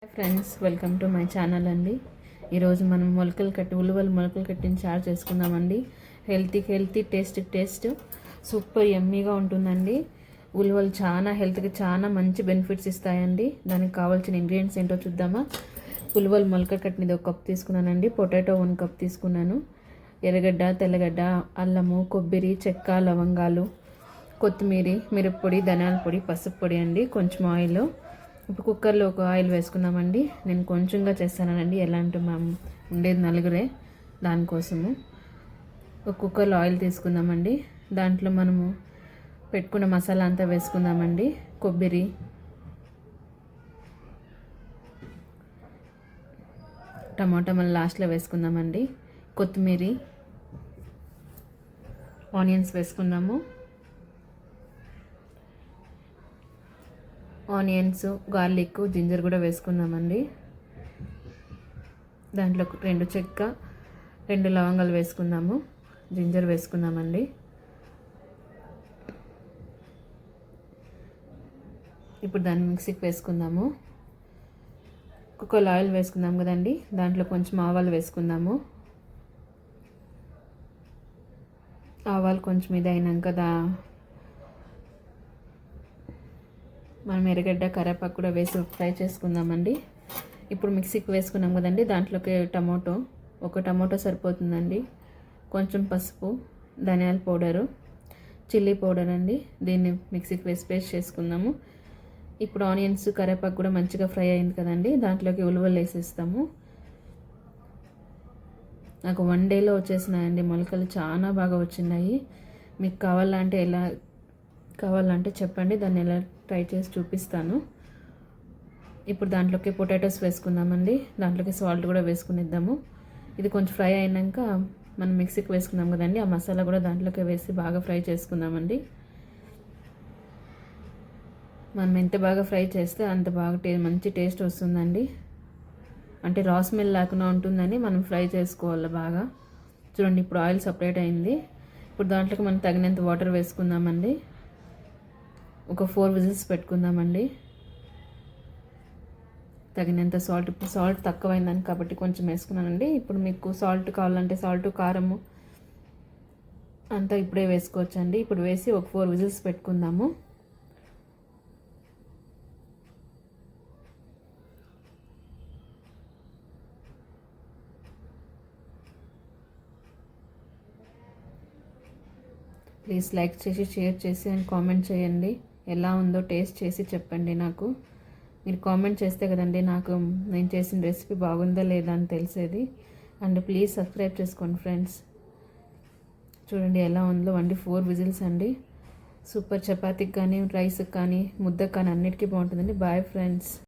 Friends, welcome to my channel అండి. ఈరోజు మనం ఉలువలు మొలకలు కట్టిన చారు చేసుకుందామండి. హెల్తీ టేస్ట్ సూపర్ యమ్మీగా ఉంటుందండి. ఉలువలు చాలా హెల్త్కి చాలా మంచి బెనిఫిట్స్ ఇస్తాయండి. దానికి కావాల్సిన ఇంగ్రీడియంట్స్ ఏంటో చూద్దామా. ఉలువలు మొలకలు కట్టినది 1 కప్ తీసుకున్నానండి. పొటాటో 1 కప్ తీసుకున్నాను. ఎర్రగడ్డ, తెల్లగడ్డ, అల్లము, కొబ్బరి, చెక్క, లవంగాలు, కొత్తిమీర, మిరప్పొడి, ధనియాల పొడి, పసుపు పొడి అండి, కొంచెం ఆయిల్. ఇప్పుడు కుక్కర్లో ఒక ఆయిల్ వేసుకుందామండి. నేను కొంచెంగా చేస్తానండి, ఎలాంటి ఉండేది నలుగురే, దానికోసము. ఒక కుక్కర్లో ఆయిల్ తీసుకుందామండి. దాంట్లో మనము పెట్టుకున్న మసాలా అంతా వేసుకుందామండి. కొబ్బరి, టమాటా మళ్ళీ లాస్ట్లో వేసుకుందామండి. కొత్తిమీర, ఆనియన్స్ వేసుకుందాము. ఆనియన్స్, గార్లిక్, జింజర్ కూడా వేసుకుందామండి. దాంట్లో 2 చెక్క, 2 లవంగాలు వేసుకుందాము. జింజర్ వేసుకుందామండి. ఇప్పుడు దాన్ని మిక్సీకి వేసుకుందాము. కుక్కర్లో ఆయిల్ వేసుకుందాం కదండి, దాంట్లో కొంచెం ఆవాలు వేసుకుందాము. ఆవాలు కొంచెం ఇది అయినాక మనం ఎర్రగడ్డ, కరివేపాకు కూడా వేసి ఫ్రై చేసుకుందామండి. ఇప్పుడు మిక్సీకి వేసుకున్నాం కదండి, దాంట్లోకి ఒక టమాటో సరిపోతుందండి. కొంచెం పసుపు, ధనియాల పౌడరు, చిల్లీ పౌడర్ అండి. దీన్ని మిక్సీకి వేసి పేస్ట్ చేసుకుందాము. ఇప్పుడు ఆనియన్స్, కరివేపాకు కూడా మంచిగా ఫ్రై అయింది కదండి, దాంట్లోకి ఉలువలు వేసేస్తాము. నాకు 1 డేలో వచ్చేసినాయండి మొలకలు, చాలా బాగా వచ్చినాయి. మీకు కావాలంటే చెప్పండి, దాన్ని ఎలా ట్రై చేసి చూపిస్తాను. ఇప్పుడు దాంట్లోకి పొటాటోస్ వేసుకుందామండి. దాంట్లోకి సాల్ట్ కూడా వేసుకునిద్దాము. ఇది కొంచెం ఫ్రై అయినాక మనం మిక్సీకి వేసుకుందాం కదండి, ఆ మసాలా కూడా దాంట్లోకి వేసి బాగా ఫ్రై చేసుకుందామండి. మనం ఎంత బాగా ఫ్రై చేస్తే అంత బాగా మంచి టేస్ట్ వస్తుందండి. అంటే రా స్మెల్ లేకుండా ఉంటుందని మనం ఫ్రై చేసుకోవాలి బాగా. చూడండి, ఇప్పుడు ఆయిల్ సపరేట్ అయింది. ఇప్పుడు దాంట్లోకి మనం తగినంత వాటర్ వేసుకుందామండి. ఒక 4 విజిల్స్ పెట్టుకుందామండి. తగినంత సాల్ట్, ఇప్పుడు సాల్ట్ తక్కువైందని కాబట్టి కొంచెం వేసుకున్నానండి. ఇప్పుడు మీకు సాల్ట్ కావాలంటే సాల్ట్, కారము అంతా ఇప్పుడే వేసుకోవచ్చండి. ఇప్పుడు వేసి ఒక 4 విజిల్స్ పెట్టుకుందాము. ప్లీజ్ లైక్ చేసి, షేర్ చేసి అండ్ కామెంట్ చేయండి. ఎలా ఉందో టేస్ట్ చేసి చెప్పండి నాకు. మీరు కామెంట్ చేస్తే కదండి నాకు నేను చేసిన రెసిపీ బాగుందా లేదా అని తెలిసేది. అండ్ ప్లీజ్ సబ్స్క్రైబ్ చేసుకోండి ఫ్రెండ్స్. చూడండి ఎలా ఉందో, 4 విజిల్స్ అండి. సూపర్. చపాతీకి కానీ, రైస్కి కానీ, ముద్దకు కానీ అన్నిటికీ బాగుంటుందండి. Boy friends.